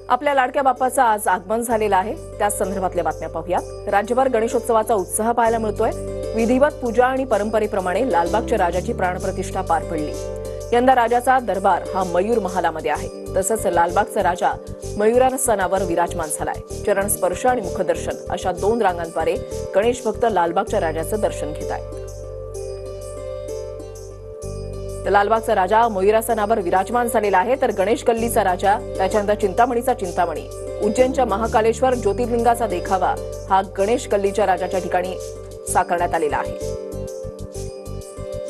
आपल्या लाडक्या बाप्पाचं आज आगमन झालेलं आहे। त्या संदर्भातल्या बातम्या पाहूयात। राज्यभर गणेशोत्सवाचा उत्साह पाहायला मिळतोय। विधिवत पूजा आणि परंपरेप्रमाणे लालबागच्या राजाची प्राणप्रतिष्ठा पार पडली। यंदा राजाचा दरबार हा मयूर महालामध्ये आहे। तसंच लालबागचा राजा मयूरासनावर विराजमान झालाय। चरण स्पर्श आणि मुखदर्शन अशा 2 रांगांद्वारे गणेश भक्त लालबागच्या राजाचं दर्शन घेत आहेत। लालबागचा राजा मयूरासनावर विराजमान झालेला आहे, तर गणेश गल्लीचा राजा, त्याच्यानंतर चिंतामणीचा चिंतामणी, उज्जैनच्या महाकालेश्वर ज्योतिर्लिंगाचा देखावा हा गणेश गल्लीच्या राजाच्या ठिकाणी साकारण्यात आलेला आहे।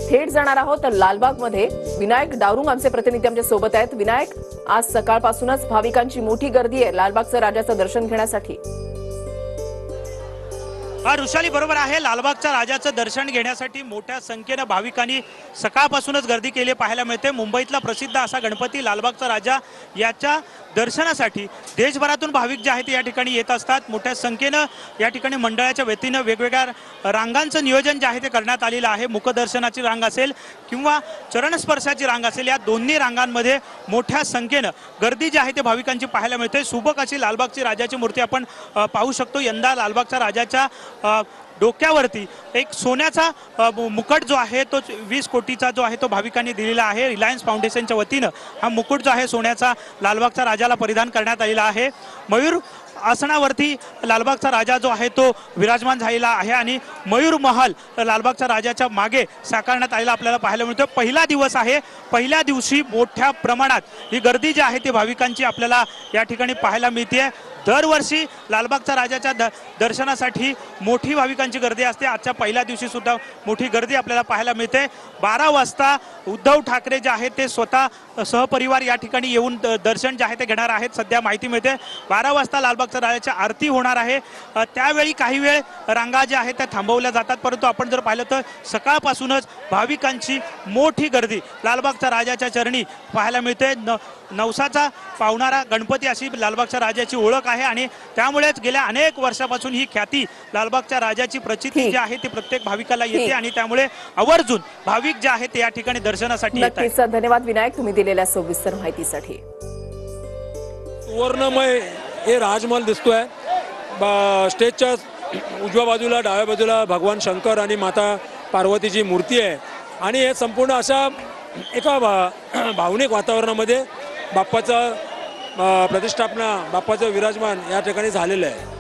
थेट जाणार आहोत तर लालबागमध्ये विनायक डावरुंग आमचे प्रतिनिधी आमच्या सोबत आहेत। विनायक, आज सकाळपासूनच भाविकांची मोठी गर्दी आहे लालबागच्या राजाचं दर्शन घेण्यासाठी। ऋषाली बरोबर आहे। लालबागच्या राजाचं दर्शन घेण्यासाठी मोठ्या संख्येने भाविकांनी सकाळपासूनच गर्दी केली पाहायला मिळते। मुंबईतला प्रसिद्ध असा गणपती लालबागचा राजा याच्या दर्शनासाठी देशभरातून भाविक जे आहेत या ठिकाणी येत असतात। मोठ्या संख्येनं या ठिकाणी मंडळाच्या वतीनं वेगवेगळ्या रांगांचं नियोजन जे आहे ते करण्यात आलेलं आहे। मुखदर्शनाची रांग असेल किंवा चरणस्पर्शाची रांग असेल, या दोन्ही रांगांमध्ये मोठ्या संख्येनं गर्दी जी आहे ते भाविकांची पाहायला मिळते। सुबक अशी लालबागची राजाची मूर्ती आपण पाहू शकतो। यंदा लालबागच्या राजाच्या डोक्यावरती एक सोन्याचा मुकुट जो आहे तो 20 कोटीचा जो आहे तो भाविकांनी दिलेला आहे। रिलायन्स फाउंडेशनच्या वतीनं हा मुकुट जो आहे सोन्याचा लालबागच्या राजाला परिधान करण्यात आलेला आहे। मयूर आसनावरती लालबागचा राजा जो आहे तो विराजमान झालेला आहे आणि मयूर महल लालबागच्या राजाच्या मागे साकारण्यात आलेला आपल्याला पाहायला मिळतो। पहिला दिवस आहे। पहिल्या दिवशी मोठ्या प्रमाणात ही गर्दी जी आहे ती भाविकांची आपल्याला या ठिकाणी पाहायला मिळते। दरवर्षी लालबागच्या राजाच्या दर्शनासाठी मोठी भाविकांची गर्दी असते। आजच्या पहिल्या दिवशी सुद्धा मोठी गर्दी आपल्याला पाहायला मिळते। 12 वाजता उद्धव ठाकरे जे आहेत ते स्वतः सहपरिवार या ठिकाणी येऊन दर्शन जे आहे ते घेणार आहेत। सध्या माहिती मिळते 12 वाजता लालबागच्या राजाची आरती होणार आहे। त्यावेळी काही वेळ रांगा ज्या आहेत त्या थांबवल्या जातात, परंतु आपण जर पाहिलं तर सकाळपासूनच भाविकांची मोठी गर्दी लालबागच्या राजाच्या चरणी पाहायला मिळते। नवसाचा पावणारा गणपती अशी लालबागच्या राजाची ओळख आहे आणि त्यामुळेच गेल्या अनेक वर्षापासून ही ख्याती लालबागच्या राजाची प्रचिती जी आहे ती प्रत्येक भाविकाला येते आणि त्यामुळे आवर्जून भाविक जे आहेत ते या ठिकाणी दर्शनासाठी येतात। धन्यवाद विनायक, तुम्ही दिलेल्या सविस्तर माहितीसाठी। सुवर्णमय हे राजमहल दिसतोय। स्टेजच्या उजव्या बाजूला डाव्या बाजूला भगवान शंकर आणि माता पार्वतीची मूर्ती आहे आणि हे संपूर्ण अशा एका भावनिक वातावरणामध्ये बाप्पाचा प्रतिष्ठापना, बाप्पाचं विराजमान या ठिकाणी झालेलं आहे।